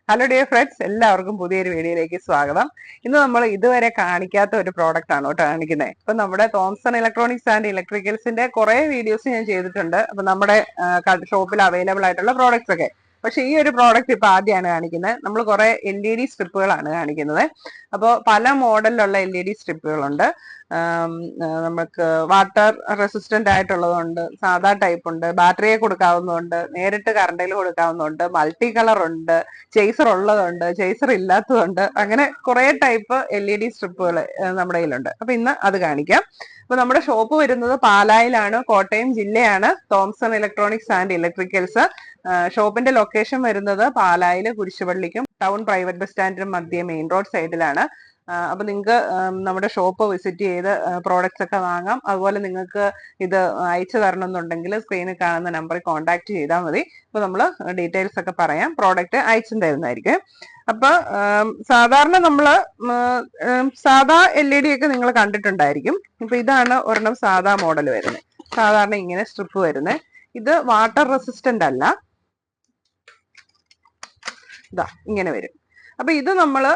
Hello dear friends, എല്ലാവർക്കും പുതിയൊരു വീഡിയോയിലേക്ക് സ്വാഗതം. ഇന്ന് നമ്മൾ ഇതുവരെ കാണിക്കാത്ത ഒരു പ്രോഡക്റ്റ് ആണ് കേട്ടോ കാണിക്കുന്നത്. ഇപ്പൊ നമ്മുടെ തോംസൺ ഇലക്ട്രോണിക്സ് ആൻഡ് ഇലക്ട്രിക്കൽസിന്റെ കുറെ വീഡിയോസ് ഞാൻ ചെയ്തിട്ടുണ്ട്. അപ്പൊ നമ്മുടെ ഷോപ്പിൽ അവൈലബിൾ ആയിട്ടുള്ള പ്രോഡക്ട്സ് ഒക്കെ. പക്ഷെ ഈ ഒരു പ്രോഡക്റ്റ് ഇപ്പൊ ആദ്യമാണ് കാണിക്കുന്നത്. നമ്മൾ കുറെ LED സ്ട്രിപ്പുകളാണ് കാണിക്കുന്നത്. അപ്പോൾ പല മോഡലിലുള്ള LED സ്ട്രിപ്പുകളുണ്ട്. നമുക്ക് വാട്ടർ റെസിസ്റ്റന്റ് ആയിട്ടുള്ളതുണ്ട്, സാധാ ടൈപ്പ് ഉണ്ട്, ബാറ്ററിയെ കൊടുക്കാവുന്നതുണ്ട്, നേരിട്ട് കറണ്ടിൽ കൊടുക്കാവുന്നതുണ്ട്, മൾട്ടി കളർ ഉണ്ട്, ചേസർ ഉള്ളതുണ്ട്, ചേസർ ഇല്ലാത്തതുണ്ട്. അങ്ങനെ കുറെ ടൈപ്പ് LED സ്ട്രിപ്പുകൾ നമ്മുടെ കയ്യിലുണ്ട്. അപ്പൊ ഇന്ന് അത് കാണിക്കാം. അപ്പൊ നമ്മുടെ ഷോപ്പ് വരുന്നത് പാലായിലാണ്, കോട്ടയം ജില്ലയാണ്, തോംസൺ ഇലക്ട്രോണിക്സ് ആൻഡ് ഇലക്ട്രിക്കൽസ്. ഷോപ്പിന്റെ ലൊക്കേഷൻ വരുന്നത് പാലായില് കുരിശുപള്ളിക്കും ടൗൺ പ്രൈവറ്റ് ബസ് സ്റ്റാൻഡിനും മധ്യ മെയിൻ റോഡ് സൈഡിലാണ്. അപ്പൊ നിങ്ങൾക്ക് നമ്മുടെ ഷോപ്പ് വിസിറ്റ് ചെയ്ത് പ്രോഡക്ട്സ് ഒക്കെ വാങ്ങാം. അതുപോലെ നിങ്ങൾക്ക് ഇത് അയച്ചു തരണം എന്നുണ്ടെങ്കിൽ സ്ക്രീനിൽ കാണുന്ന നമ്പറിൽ കോൺടാക്ട് ചെയ്താൽ മതി. അപ്പൊ നമ്മൾ ഡീറ്റെയിൽസ് ഒക്കെ പറയാം, പ്രോഡക്റ്റ് അയച്ചു തരുന്നതായിരിക്കും. അപ്പൊ സാധാരണ നമ്മള് സാധാ LED ഒക്കെ നിങ്ങൾ കണ്ടിട്ടുണ്ടായിരിക്കും. ഇപ്പൊ ഇതാണ് ഒരെണ്ണം സാധാ മോഡൽ വരുന്നത്. സാധാരണ ഇങ്ങനെ സ്ട്രിപ്പ് വരുന്നത്. ഇത് വാട്ടർ റെസിസ്റ്റന്റ് അല്ല, ഇതാ ഇങ്ങനെ വരും. അപ്പൊ ഇത് നമ്മള്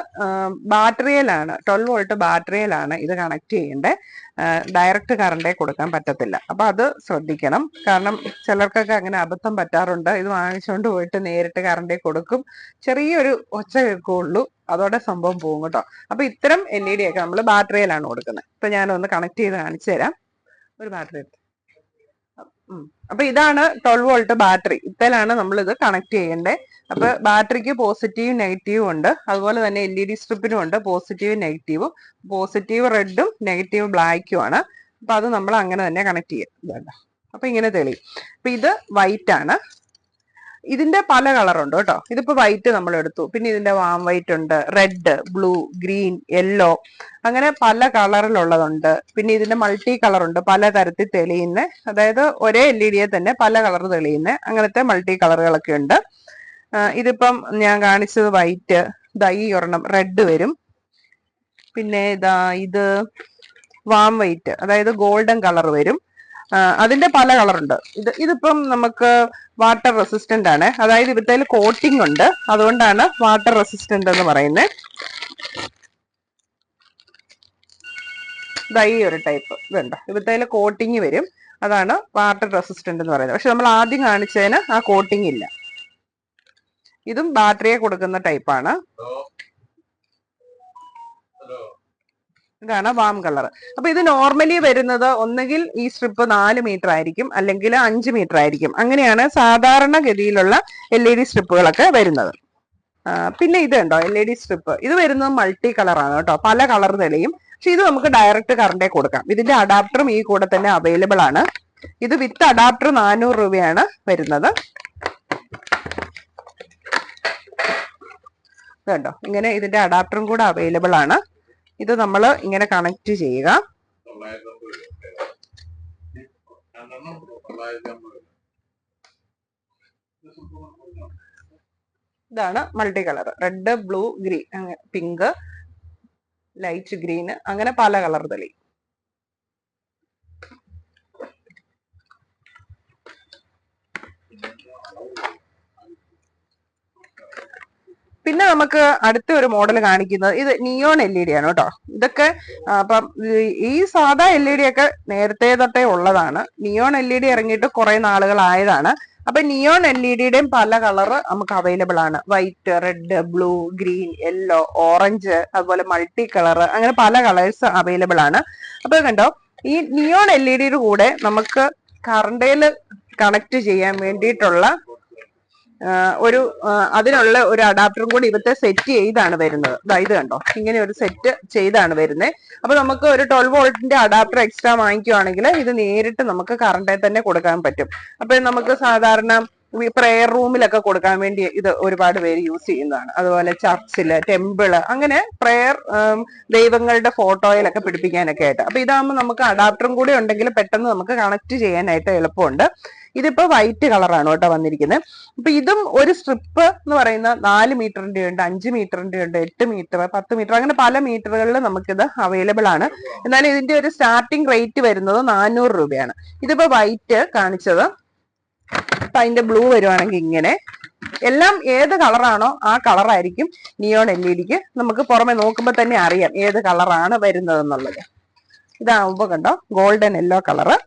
ബാറ്ററിയിലാണ്, 12 വോൾട്ട് ബാറ്ററിയിലാണ് ഇത് കണക്ട് ചെയ്യേണ്ടത്. ഡയറക്റ്റ് കറണ്ടേ കൊടുക്കാൻ പറ്റത്തില്ല. അപ്പൊ അത് ശ്രദ്ധിക്കണം. കാരണം ചിലർക്കൊക്കെ അങ്ങനെ അബദ്ധം പറ്റാറുണ്ട്. ഇത് വാങ്ങിച്ചുകൊണ്ട് പോയിട്ട് നേരിട്ട് കറണ്ടേ കൊടുക്കും, ചെറിയൊരു ഒച്ച കേൾക്കുള്ളൂ, അതോടെ സംഭവം പോകും കേട്ടോ. അപ്പൊ ഇത്തരം LED ഒക്കെ നമ്മൾ ബാറ്ററിയിലാണ് കൊടുക്കുന്നത്. ഇപ്പൊ ഞാനൊന്ന് കണക്ട് ചെയ്ത് കാണിച്ചു തരാം. ഒരു ബാറ്ററി എടുത്ത്. അപ്പൊ ഇതാണ് 12 വോൾട്ട് ബാറ്ററി. ഇതിലാണ് നമ്മൾ ഇത് കണക്ട് ചെയ്യേണ്ടത്. അപ്പൊ ബാറ്ററിക്ക് പോസിറ്റീവ് നെഗറ്റീവും ഉണ്ട്. അതുപോലെ തന്നെ LED സ്ട്രിപ്പിനും ഉണ്ട് പോസിറ്റീവ് നെഗറ്റീവും. പോസിറ്റീവ് റെഡും നെഗറ്റീവ് ബ്ലാക്കും ആണ്. അപ്പൊ അത് നമ്മൾ അങ്ങനെ തന്നെ കണക്ട് ചെയ്യാം. അപ്പൊ ഇങ്ങനെ തെളിയും. അപ്പൊ ഇത് വൈറ്റ് ആണ്. ഇതിന്റെ പല കളറുണ്ട് കേട്ടോ. ഇതിപ്പോ വൈറ്റ് നമ്മൾ എടുത്തു, പിന്നെ ഇതിന്റെ വാം വൈറ്റ് ഉണ്ട്, റെഡ്, ബ്ലൂ, ഗ്രീൻ, യെല്ലോ, അങ്ങനെ പല കളറിലുള്ളതുണ്ട്. പിന്നെ ഇതിന്റെ മൾട്ടി കളർ ഉണ്ട്, പല തരത്തിൽ തെളിയുന്ന, അതായത് ഒരേ LED തന്നെ പല കളർ തെളിയുന്ന അങ്ങനത്തെ മൾട്ടി കളറുകളൊക്കെ ഉണ്ട്. ഇതിപ്പം ഞാൻ കാണിച്ചത് വൈറ്റ്, ഇതാ ഈ ഒരെണ്ണം റെഡ് വരും. പിന്നെ ഇതാ ഇത് വാം വൈറ്റ്, അതായത് ഗോൾഡൻ കളർ വരും. അതിന്റെ പല കളറുണ്ട്. ഇതിപ്പം നമുക്ക് വാട്ടർ റെസിസ്റ്റന്റ് ആണ്, അതായത് ഇവിടുത്തെ കോട്ടിംഗ് ഉണ്ട്, അതുകൊണ്ടാണ് വാട്ടർ റെസിസ്റ്റന്റ് എന്ന് പറയുന്നത്. ഈ ഒരു ടൈപ്പ് ഇതുണ്ട്, ഇവിടുത്തെ കോട്ടിങ് വരും, അതാണ് വാട്ടർ റെസിസ്റ്റന്റ് എന്ന് പറയുന്നത്. പക്ഷെ നമ്മൾ ആദ്യം കാണിച്ചതിന് ആ കോട്ടിങ് ഇല്ല. ഇതും ബാറ്ററിയെ കൊടുക്കുന്ന ടൈപ്പാണ്. ഇതാണ് വാം കളർ. അപ്പൊ ഇത് നോർമലി വരുന്നത് ഒന്നുകിൽ ഈ സ്ട്രിപ്പ് 4 മീറ്റർ ആയിരിക്കും, അല്ലെങ്കിൽ 5 മീറ്റർ ആയിരിക്കും. അങ്ങനെയാണ് സാധാരണഗതിയിലുള്ള LED സ്ട്രിപ്പുകളൊക്കെ വരുന്നത്. പിന്നെ ഇത് ഉണ്ടോ LED സ്ട്രിപ്പ്, ഇത് വരുന്നത് മൾട്ടി കളറാണ് കേട്ടോ, പല കളർ തെളിയും. പക്ഷെ ഇത് നമുക്ക് ഡയറക്റ്റ് കറണ്ടേ കൊടുക്കാം. ഇതിന്റെ അഡാപ്റ്ററും ഈ കൂടെ തന്നെ അവൈലബിൾ ആണ്. ഇത് വിത്ത് അഡാപ്റ്റർ 400 രൂപയാണ് വരുന്നത്. ഇതുണ്ടോ, ഇങ്ങനെ ഇതിന്റെ അഡാപ്റ്ററും കൂടെ അവൈലബിൾ ആണ്. ഇത് നമ്മൾ ഇങ്ങനെ കണക്ട് ചെയ്യുക. ഇതാണ് multi colour, red, blue, green, pink, light green, അങ്ങനെ പല കളർ തെളി. പിന്നെ നമുക്ക് അടുത്ത ഒരു മോഡൽ കാണിക്കുന്നത് ഇത് നിയോൺ LED ആണ് കേട്ടോ. ഇതൊക്കെ അപ്പം ഈ സാധാ LED ഒക്കെ നേരത്തെ തൊട്ടേ ഉള്ളതാണ്. നിയോൺ LED ഇറങ്ങിയിട്ട് കുറെ നാളുകളായതാണ്. അപ്പൊ നിയോൺ LEDയുടെയും പല കളർ നമുക്ക് അവൈലബിൾ ആണ്. White, red, blue, green, yellow, orange, അതുപോലെ മൾട്ടി കളർ, അങ്ങനെ പല കളേഴ്സ് അവൈലബിൾ ആണ്. അപ്പൊ കണ്ടോ, ഈ നിയോൺ LEDയുടെ കൂടെ നമുക്ക് കറണ്ടയിൽ കണക്ട് ചെയ്യാൻ വേണ്ടിയിട്ടുള്ള അതിനുള്ള ഒരു അഡാപ്റ്ററും കൂടി ഇവത്തെ സെറ്റ് ചെയ്താണ് വരുന്നത്. ഇത് കണ്ടോ, ഇങ്ങനെ ഒരു സെറ്റ് ചെയ്താണ് വരുന്നത്. അപ്പൊ നമുക്ക് ഒരു 12 വോൾട്ടിന്റെ അഡാപ്റ്റർ എക്സ്ട്രാ വാങ്ങിക്കുവാണെങ്കിൽ ഇത് നേരിട്ട് നമുക്ക് കറണ്ടിൽ തന്നെ കൊടുക്കാൻ പറ്റും. അപ്പൊ നമുക്ക് സാധാരണ പ്രെയർ റൂമിലൊക്കെ കൊടുക്കാൻ വേണ്ടി ഇത് ഒരുപാട് പേര് യൂസ് ചെയ്യുന്നതാണ്. അതുപോലെ ചർച്ചില്, ടെമ്പിള്, അങ്ങനെ പ്രെയർ ദൈവങ്ങളുടെ ഫോട്ടോയിലൊക്കെ പിടിപ്പിക്കാനൊക്കെ ആയിട്ട്. അപ്പൊ ഇതാകുമ്പോൾ നമുക്ക് അഡാപ്റ്ററും കൂടി ഉണ്ടെങ്കിൽ പെട്ടെന്ന് നമുക്ക് കണക്ട് ചെയ്യാനായിട്ട് എളുപ്പമുണ്ട്. ഇതിപ്പോ വൈറ്റ് കളറാണ് കേട്ടോ വന്നിരിക്കുന്നത്. അപ്പൊ ഇതും ഒരു സ്ട്രിപ്പ് എന്ന് പറയുന്ന 4 മീറ്ററിന്റെ ഉണ്ട്, 5 മീറ്ററിന്റെ ഉണ്ട്, 8 മീറ്റർ, 10 മീറ്റർ, അങ്ങനെ പല മീറ്ററുകളിൽ നമുക്കിത് അവൈലബിൾ ആണ്. എന്നാൽ ഇതിന്റെ ഒരു സ്റ്റാർട്ടിംഗ് റേറ്റ് വരുന്നത് 400 രൂപയാണ്. ഇതിപ്പോ വൈറ്റ് കാണിച്ചത്. അപ്പൊ അതിന്റെ ബ്ലൂ വരുവാണെങ്കിൽ ഇങ്ങനെ, എല്ലാം ഏത് കളറാണോ ആ കളറായിരിക്കും നിയോൺ LED-ക്ക് നമുക്ക് പുറമെ നോക്കുമ്പോൾ തന്നെ അറിയാം ഏത് കളറാണ് വരുന്നത് എന്നുള്ളത്. ഇതാവുമ്പോ കണ്ടോ ഗോൾഡൻ യെല്ലോ കളറ്.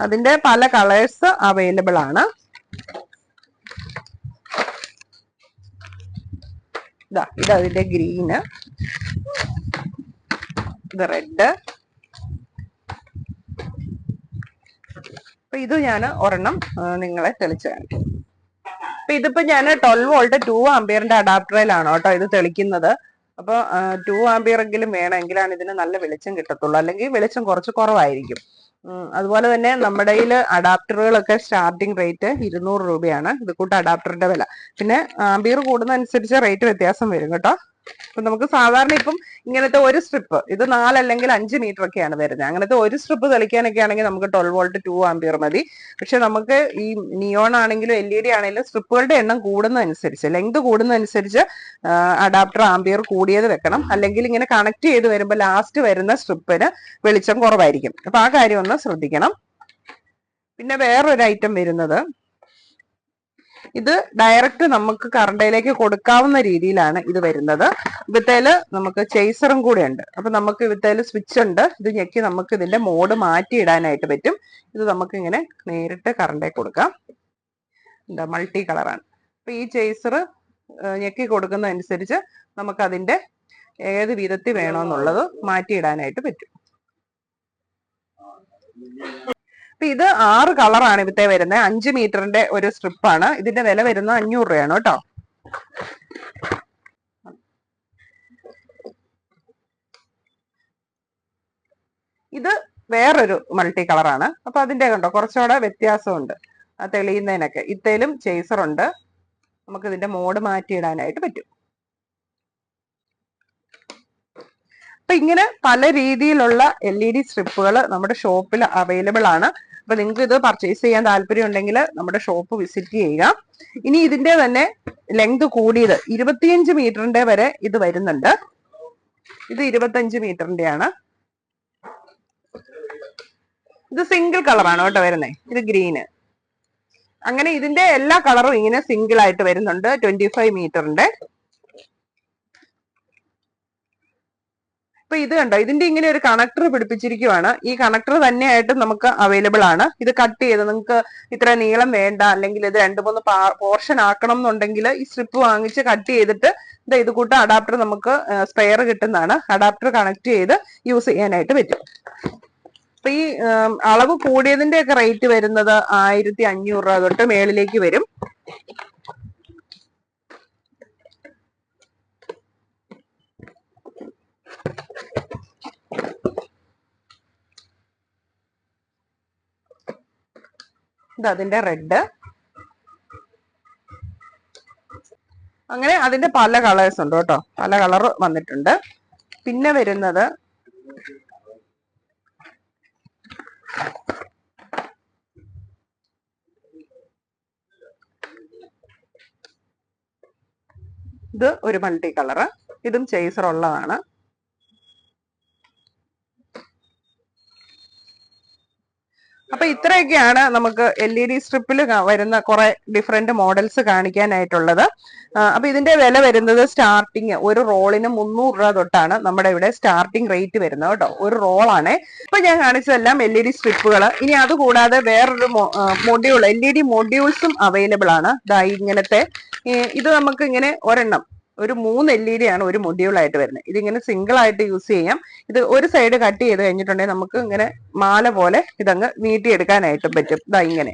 അതിന്റെ പല കളേഴ്സ് അവൈലബിൾ ആണ്. ഇതതിന്റെ ഗ്രീന്, ഇത് റെഡ്. അപ്പൊ ഇത് ഞാൻ ഒരെണ്ണം നിങ്ങളെ തെളിച്ചു കാണിക്കും. അപ്പൊ ഇതിപ്പോ ഞാൻ 12 വോൾട്ട് 2 ആംപിയറിന്റെ അഡാപ്റ്ററിലാണ് കേട്ടോ ഇത് തെളിക്കുന്നത്. അപ്പൊ 2 ആംപിയർ എങ്കിലും വേണം, എങ്കിലാണ് ഇതിന് നല്ല വെളിച്ചം കിട്ടത്തുള്ളൂ, അല്ലെങ്കിൽ വെളിച്ചം കുറച്ച് കുറവായിരിക്കും. അതുപോലെ തന്നെ നമ്മുടെ അഡാപ്റ്ററുകളൊക്കെ സ്റ്റാർട്ടിംഗ് റേറ്റ് 200 രൂപയാണ്. ഇത് കൂട്ട് അഡാപ്റ്ററിന്റെ വില. പിന്നെ ആംപിയർ കൂടുന്നതനുസരിച്ച് റേറ്റ് വ്യത്യാസം വരും കേട്ടോ. അപ്പൊ നമുക്ക് സാധാരണ ഇപ്പം ഇങ്ങനത്തെ ഒരു സ്ട്രിപ്പ്, ഇത് 4 അല്ലെങ്കിൽ 5 മീറ്റർ ഒക്കെയാണ് വരുന്നത്. അങ്ങനത്തെ ഒരു സ്ട്രിപ്പ് തെളിക്കാനൊക്കെ ആണെങ്കിൽ നമുക്ക് 12 വോൾട്ട് 2 ആംപിയർ മതി. പക്ഷെ നമുക്ക് ഈ നിയോൺ ആണെങ്കിലും LED ആണെങ്കിലും സ്ട്രിപ്പുകളുടെ എണ്ണം കൂടുന്നതനുസരിച്ച്, ലെങ്ത് കൂടുന്നതനുസരിച്ച് അഡാപ്റ്റർ ആംപിയർ കൂടിയത് വെക്കണം. അല്ലെങ്കിൽ ഇങ്ങനെ കണക്ട് ചെയ്ത് വരുമ്പോൾ ലാസ്റ്റ് വരുന്ന സ്ട്രിപ്പിന് വെളിച്ചം കുറവായിരിക്കും. അപ്പൊ ആ കാര്യം ഒന്ന് ശ്രദ്ധിക്കണം. പിന്നെ വേറൊരു ഐറ്റം വരുന്നത്, ഇത് ഡയറക്റ്റ് നമുക്ക് കറണ്ടയിലേക്ക് കൊടുക്കാവുന്ന രീതിയിലാണ് ഇത് വരുന്നത്. ഇവത്തേല് നമുക്ക് ചേസറും കൂടെ ഉണ്ട്. അപ്പൊ നമുക്ക് ഇവത്തേല് സ്വിച്ച് ഉണ്ട്. ഇത് ഞെക്കി നമുക്ക് ഇതിന്റെ മോഡ് മാറ്റി ഇടാനായിട്ട് പറ്റും. ഇത് നമുക്ക് ഇങ്ങനെ നേരിട്ട് കറണ്ടയിൽ കൊടുക്കാം. എന്താ മൾട്ടി കളറാണ്. അപ്പൊ ഈ ചേസർ ഞെക്കി കൊടുക്കുന്നതനുസരിച്ച് നമുക്ക് അതിന്റെ ഏത് വിധത്തിൽ വേണമെന്നുള്ളത് മാറ്റിയിടാനായിട്ട് പറ്റും. അപ്പൊ ഇത് 6 കളറാണ് ഇവിടുത്തെ വരുന്നത്. 5 മീറ്ററിന്റെ ഒരു സ്ട്രിപ്പാണ്. ഇതിന്റെ വില വരുന്നത് 500 രൂപയാണ് കേട്ടോ. ഇത് വേറൊരു മൾട്ടി കളറാണ്. അപ്പൊ അതിന്റെ കണ്ടോ കുറച്ചുകൂടെ വ്യത്യാസമുണ്ട് തെളിയുന്നതിനൊക്കെ. ഇത്തേലും ചേസർ ഉണ്ട്. നമുക്ക് ഇതിന്റെ മോഡ് മാറ്റിയിടാനായിട്ട് പറ്റും. അപ്പൊ ഇങ്ങനെ പല രീതിയിലുള്ള LED സ്ട്രിപ്പുകൾ നമ്മുടെ ഷോപ്പിൽ അവൈലബിൾ ആണ്. അപ്പൊ നിങ്ങൾക്ക് ഇത് പർച്ചേസ് ചെയ്യാൻ താല്പര്യം ഉണ്ടെങ്കിൽ നമ്മുടെ ഷോപ്പ് വിസിറ്റ് ചെയ്യുക. ഇനി ഇതിന്റെ തന്നെ ലെങ്ത് കൂടിയത് 25 മീറ്ററിന്റെ വരെ ഇത് വരുന്നുണ്ട്. ഇത് 25 മീറ്ററിന്റെ ആണ്. ഇത് സിംഗിൾ കളറാണ് കേട്ടോ വരുന്നത്. ഇത് ഗ്രീന്. അങ്ങനെ ഇതിന്റെ എല്ലാ കളറും ഇങ്ങനെ സിംഗിൾ ആയിട്ട് വരുന്നുണ്ട് 25 മീറ്ററിന്റെ. അപ്പൊ ഇത് കണ്ടോ, ഇതിന്റെ ഇങ്ങനെ ഒരു കണക്ടർ പിടിപ്പിച്ചിരിക്കുവാണ്. ഈ കണക്ടർ തന്നെയായിട്ട് നമുക്ക് അവൈലബിൾ ആണ്. ഇത് കട്ട് ചെയ്ത് നിങ്ങൾക്ക് ഇത്ര നീളം വേണ്ട, അല്ലെങ്കിൽ ഇത് 2-3 പോർഷൻ ആക്കണം എന്നുണ്ടെങ്കിൽ ഈ സ്ട്രിപ്പ് വാങ്ങിച്ച് കട്ട് ചെയ്തിട്ട് ഇത് കൂട്ട അഡാപ്റ്റർ നമുക്ക് സ്പെയർ കിട്ടുന്നതാണ്. അഡാപ്റ്റർ കണക്ട് ചെയ്ത് യൂസ് ചെയ്യാനായിട്ട് പറ്റും. അപ്പൊ ഈ അളവ് കൂടിയതിന്റെ ഒക്കെ റേറ്റ് വരുന്നത് 1500 രൂപ തൊട്ട് മേളിലേക്ക് വരും. ഇത് അതിന്റെ റെഡ്. അങ്ങനെ അതിന്റെ പല കളേഴ്സ് ഉണ്ട് കേട്ടോ, പല കളർ വന്നിട്ടുണ്ട്. പിന്നെ വരുന്നത് ഇത് ഒരു മൾട്ടി കളറ്. ഇതും ചേസർ ഉള്ളതാണ്. അപ്പൊ ഇത്രയൊക്കെയാണ് നമുക്ക് LED സ്ട്രിപ്പിൽ വരുന്ന കുറെ ഡിഫറെന്റ് മോഡൽസ് കാണിക്കാനായിട്ടുള്ളത്. അപ്പൊ ഇതിന്റെ വില വരുന്നത് സ്റ്റാർട്ടിങ് ഒരു റോളിന് 300 രൂപ തൊട്ടാണ് നമ്മുടെ ഇവിടെ സ്റ്റാർട്ടിങ് റേറ്റ് വരുന്നത് കേട്ടോ. ഒരു റോളാണ്. ഇപ്പൊ ഞാൻ കാണിച്ചതെല്ലാം LED സ്ട്രിപ്പുകൾ. ഇനി അതുകൂടാതെ വേറൊരു മൊഡ്യൂൾ LED മൊഡ്യൂൾസും അവൈലബിൾ ആണ്. ഇങ്ങനത്തെ ഇത് നമുക്ക് ഇങ്ങനെ ഒരെണ്ണം ഒരു 3 LED ആണ് ഒരു മൊഡ്യൂൾ ആയിട്ട് വരുന്നത്. ഇതിങ്ങനെ സിംഗിൾ ആയിട്ട് യൂസ് ചെയ്യാം. ഇത് ഒരു സൈഡ് കട്ട് ചെയ്ത് കഴിഞ്ഞിട്ടുണ്ടെങ്കിൽ നമുക്ക് ഇങ്ങനെ മാല പോലെ ഇതങ്ങ് നീട്ടിയെടുക്കാനായിട്ടും പറ്റും. ഇങ്ങനെ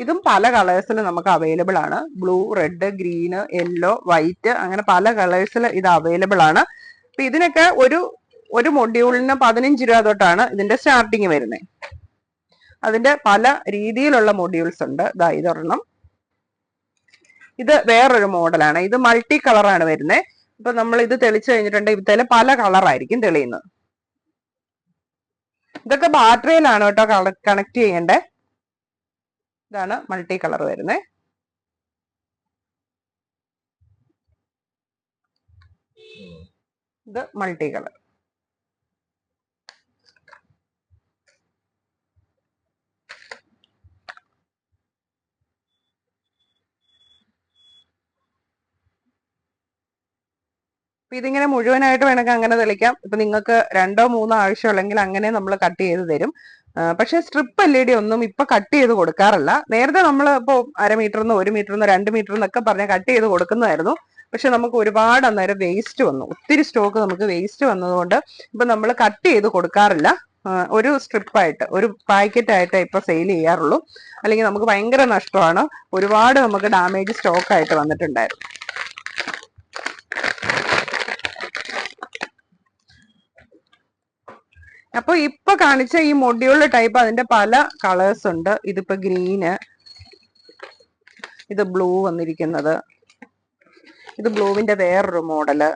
ഇതും പല കളേഴ്സിൽ നമുക്ക് അവൈലബിൾ ആണ്. Blue, red, green, yellow, white, അങ്ങനെ പല കളേഴ്സിൽ ഇത് അവൈലബിൾ ആണ്. അപ്പൊ ഇതിനൊക്കെ ഒരു മൊഡ്യൂളിന് 15 രൂപ തൊട്ടാണ് ഇതിന്റെ സ്റ്റാർട്ടിങ് വരുന്നത്. അതിന്റെ പല രീതിയിലുള്ള മൊഡ്യൂൾസ് ഉണ്ട്. ഇതൊരെണ്ണം. ഇത് വേറൊരു മോഡലാണ്. ഇത് മൾട്ടി കളറാണ് വരുന്നത്. ഇപ്പൊ നമ്മൾ ഇത് തെളിച്ചു കഴിഞ്ഞിട്ടുണ്ടെങ്കിൽ ഇവിടുത്തെ പല കളറായിരിക്കും തെളിയുന്നത്. ഇതൊക്കെ ബാറ്ററിയിലാണ് കേട്ടോ കണക്ട് ചെയ്യേണ്ടത്. ഇതാണ് മൾട്ടി കളർ വരുന്നത്. ഇത് മൾട്ടി കളർ. ഇതിങ്ങനെ മുഴുവനായിട്ട് വേണമെങ്കിൽ അങ്ങനെ തെളിക്കാം. ഇപ്പൊ നിങ്ങൾക്ക് 2-3 ആവശ്യമുള്ളെങ്കിൽ അങ്ങനെ നമ്മൾ കട്ട് ചെയ്ത് തരും. പക്ഷെ സ്ട്രിപ്പ് LED ഒന്നും ഇപ്പൊ കട്ട് ചെയ്ത് കൊടുക്കാറില്ല. നേരത്തെ നമ്മൾ ഇപ്പോ 1/2 മീറ്ററിന്ന് 1 മീറ്ററിന്ന് 2 മീറ്റർ എന്നൊക്കെ പറഞ്ഞ കട്ട് ചെയ്ത് കൊടുക്കുന്നതായിരുന്നു. പക്ഷെ നമുക്ക് ഒരുപാട് അന്നേരം വേസ്റ്റ് വന്നു, ഒത്തിരി സ്റ്റോക്ക് നമുക്ക് വേസ്റ്റ് വന്നതുകൊണ്ട് ഇപ്പൊ നമ്മൾ കട്ട് ചെയ്ത് കൊടുക്കാറില്ല. ഒരു സ്ട്രിപ്പായിട്ട് ഒരു പാക്കറ്റ് ആയിട്ട് ഇപ്പൊ സെയിൽ ചെയ്യാറുള്ളൂ. അല്ലെങ്കിൽ നമുക്ക് ഭയങ്കര നഷ്ടമാണ്, ഒരുപാട് നമുക്ക് ഡാമേജ് സ്റ്റോക്ക് ആയിട്ട് വന്നിട്ടുണ്ടായിരുന്നു. അപ്പൊ ഇപ്പൊ കാണിച്ച ഈ മൊഡ്യൂൾ ടൈപ്പ് അതിന്റെ പല കളേഴ്സ് ഉണ്ട്. ഇതിപ്പോ ഗ്രീന്, ഇത് ബ്ലൂ വന്നിരിക്കുന്നത്, ഇത് ബ്ലൂവിന്റെ വേറൊരു മോഡല്,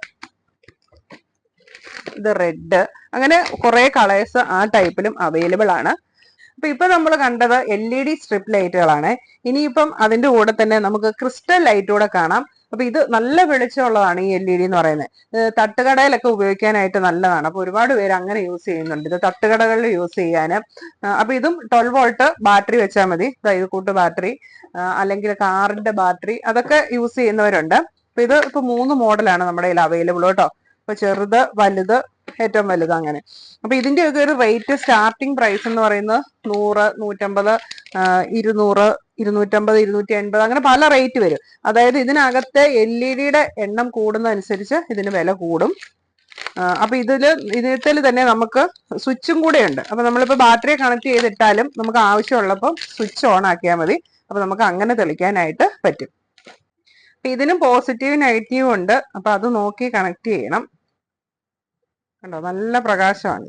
ഇത് റെഡ്, അങ്ങനെ കുറെ കളേഴ്സ് ആ ടൈപ്പിലും അവൈലബിൾ ആണ്. അപ്പൊ ഇപ്പൊ നമ്മൾ കണ്ടത് LED സ്ട്രിപ്പ് ലൈറ്റുകളാണ്. ഇനിയിപ്പം അതിന്റെ കൂടെ തന്നെ നമുക്ക് ക്രിസ്റ്റൽ ലൈറ്റ് കൂടെ കാണാം. അപ്പൊ ഇത് നല്ല വെളിച്ചമുള്ളതാണ് ഈ LED എന്ന് പറയുന്നത്. തട്ടുകടയിലൊക്കെ ഉപയോഗിക്കാനായിട്ട് നല്ലതാണ്. അപ്പൊ ഒരുപാട് പേര് അങ്ങനെ യൂസ് ചെയ്യുന്നുണ്ട്, ഇത് തട്ടുകടകളിൽ യൂസ് ചെയ്യാന്. അപ്പൊ ഇതും 12 വോൾട്ട് ബാറ്ററി വെച്ചാൽ മതി. ഇത് കൂട്ട് ബാറ്ററി അല്ലെങ്കിൽ കാറിന്റെ ബാറ്ററി അതൊക്കെ യൂസ് ചെയ്യുന്നവരുണ്ട്. അപ്പൊ ഇത് ഇപ്പൊ 3 മോഡലാണ് നമ്മുടെ കയ്യിൽ അവൈലബിൾ കേട്ടോ. ഇപ്പൊ ചെറുത്, വലുത്, ഏറ്റവും വലുത് അങ്ങനെ. അപ്പൊ ഇതിന്റെയൊക്കെ ഒരു റേറ്റ് സ്റ്റാർട്ടിംഗ് പ്രൈസ് എന്ന് പറയുന്നത് 100, 150, 200, 250, 280 അങ്ങനെ പല റേറ്റ് വരും. അതായത് ഇതിനകത്തെ LED എണ്ണം കൂടുന്നതനുസരിച്ച് ഇതിന് വില കൂടും. അപ്പൊ ഇതിൽ തന്നെ നമുക്ക് സ്വിച്ചും കൂടെ ഉണ്ട്. അപ്പൊ നമ്മളിപ്പോ ബാറ്ററി കണക്ട് ചെയ്തിട്ടാലും നമുക്ക് ആവശ്യമുള്ളപ്പോൾ സ്വിച്ച് ഓൺ ആക്കിയാൽ മതി. അപ്പൊ നമുക്ക് അങ്ങനെ തെളിക്കാനായിട്ട് പറ്റും. അപ്പൊ ഇതിനും പോസിറ്റീവ് നെഗറ്റീവ് ഉണ്ട്. അപ്പൊ അത് നോക്കി കണക്ട് ചെയ്യണം. കണ്ടോ, നല്ല പ്രകാശമാണ്.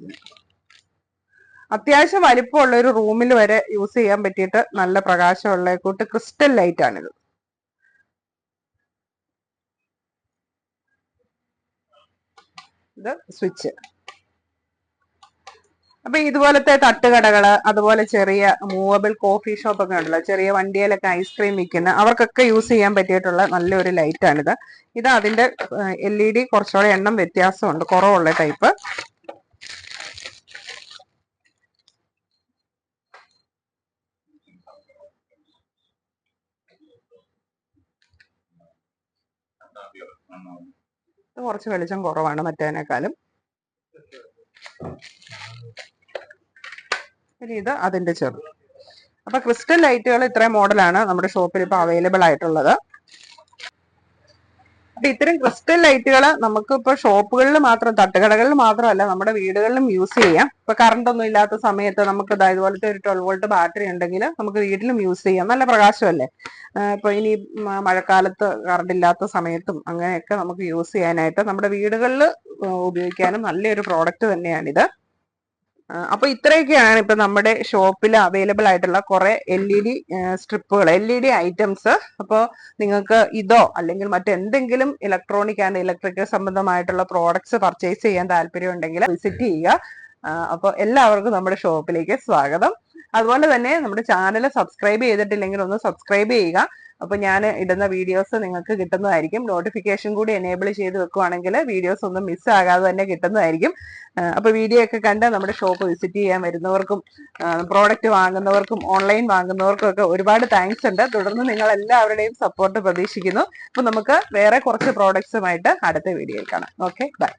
അത്യാവശ്യം വലിപ്പമുള്ള ഒരു റൂമിൽ വരെ യൂസ് ചെയ്യാൻ പറ്റിയിട്ട് നല്ല പ്രകാശമുള്ള കൂട്ട് ക്രിസ്റ്റൽ ലൈറ്റ് ആണിത്. ഇത് സ്വിച്ച്. അപ്പൊ ഇതുപോലത്തെ തട്ടുകടകള്, അതുപോലെ ചെറിയ മൂവബിൾ കോഫി ഷോപ്പ് ഒക്കെ ഉണ്ടല്ലോ, ചെറിയ വണ്ടിയിലൊക്കെ ഐസ്ക്രീം വിൽക്കുന്ന അവർക്കൊക്കെ യൂസ് ചെയ്യാൻ പറ്റിയിട്ടുള്ള നല്ലൊരു ലൈറ്റ് ആണിത്. ഇത് അതിന്റെ LED കുറച്ചുകൂടെ എണ്ണം വ്യത്യാസമുണ്ട്, കുറവുള്ള ടൈപ്പ്. കുറച്ച് വെളിച്ചം കുറവാണ് മറ്റേതിനേക്കാളും. ഇത് അതിന്റെ ചെറു. അപ്പൊ ക്രിസ്റ്റൽ ലൈറ്റുകൾ ഇത്രയും മോഡലാണ് നമ്മുടെ ഷോപ്പിൽ ഇപ്പൊ അവൈലബിൾ ആയിട്ടുള്ളത്. അപ്പൊ ഇത്തരം ക്രിസ്റ്റൽ ലൈറ്റുകൾ നമുക്ക് ഇപ്പൊ ഷോപ്പുകളിൽ മാത്രം, തട്ടുകടകളിൽ മാത്രമല്ല നമ്മുടെ വീടുകളിലും യൂസ് ചെയ്യാം. ഇപ്പൊ കറണ്ട് ഒന്നും ഇല്ലാത്ത സമയത്ത് നമുക്ക് ഇതുപോലത്തെ ഒരു 12 വോൾട്ട് ബാറ്ററി ഉണ്ടെങ്കിൽ നമുക്ക് വീട്ടിലും യൂസ് ചെയ്യാം. നല്ല പ്രകാശമല്ലേ. ഇപ്പൊ ഇനി മഴക്കാലത്ത് കറണ്ട് ഇല്ലാത്ത സമയത്തും അങ്ങനെയൊക്കെ നമുക്ക് യൂസ് ചെയ്യാനായിട്ട് നമ്മുടെ വീടുകളിൽ ഉപയോഗിക്കാനും നല്ലൊരു പ്രോഡക്റ്റ് തന്നെയാണിത്. അപ്പൊ ഇത്രയൊക്കെയാണ് ഇപ്പൊ നമ്മുടെ ഷോപ്പിൽ അവൈലബിൾ ആയിട്ടുള്ള കുറെ LED സ്ട്രിപ്പുകൾ, LED ഐറ്റംസ്. അപ്പോൾ നിങ്ങൾക്ക് ഇതോ അല്ലെങ്കിൽ മറ്റെന്തെങ്കിലും ഇലക്ട്രോണിക് ആൻഡ് ഇലക്ട്രിക്കൽ സംബന്ധമായിട്ടുള്ള പ്രോഡക്ട്സ് പർച്ചേസ് ചെയ്യാൻ താല്പര്യം ഉണ്ടെങ്കിൽ വിസിറ്റ് ചെയ്യുക. അപ്പോൾ എല്ലാവർക്കും നമ്മുടെ ഷോപ്പിലേക്ക് സ്വാഗതം. അതുപോലെ തന്നെ നമ്മുടെ ചാനൽ സബ്സ്ക്രൈബ് ചെയ്തിട്ടില്ലെങ്കിൽ ഒന്ന് സബ്സ്ക്രൈബ് ചെയ്യുക. അപ്പൊ ഞാൻ ഇടുന്ന വീഡിയോസ് നിങ്ങൾക്ക് കിട്ടുന്നതായിരിക്കും. നോട്ടിഫിക്കേഷൻ കൂടി എനേബിൾ ചെയ്ത് വെക്കുവാണെങ്കിൽ വീഡിയോസ് ഒന്നും മിസ് ആകാതെ തന്നെ കിട്ടുന്നതായിരിക്കും. അപ്പൊ വീഡിയോ ഒക്കെ കണ്ട് നമ്മുടെ ഷോപ്പ് വിസിറ്റ് ചെയ്യാൻ വരുന്നവർക്കും പ്രോഡക്റ്റ് വാങ്ങുന്നവർക്കും ഓൺലൈൻ വാങ്ങുന്നവർക്കും ഒക്കെ ഒരുപാട് താങ്ക്സ് ഉണ്ട്. തുടർന്ന് നിങ്ങൾ എല്ലാവരുടെയും സപ്പോർട്ട് പ്രതീക്ഷിക്കുന്നു. അപ്പൊ നമുക്ക് വേറെ കുറച്ച് പ്രോഡക്ട്സുമായിട്ട് അടുത്ത വീഡിയോയിൽ കാണാം. Okay, by.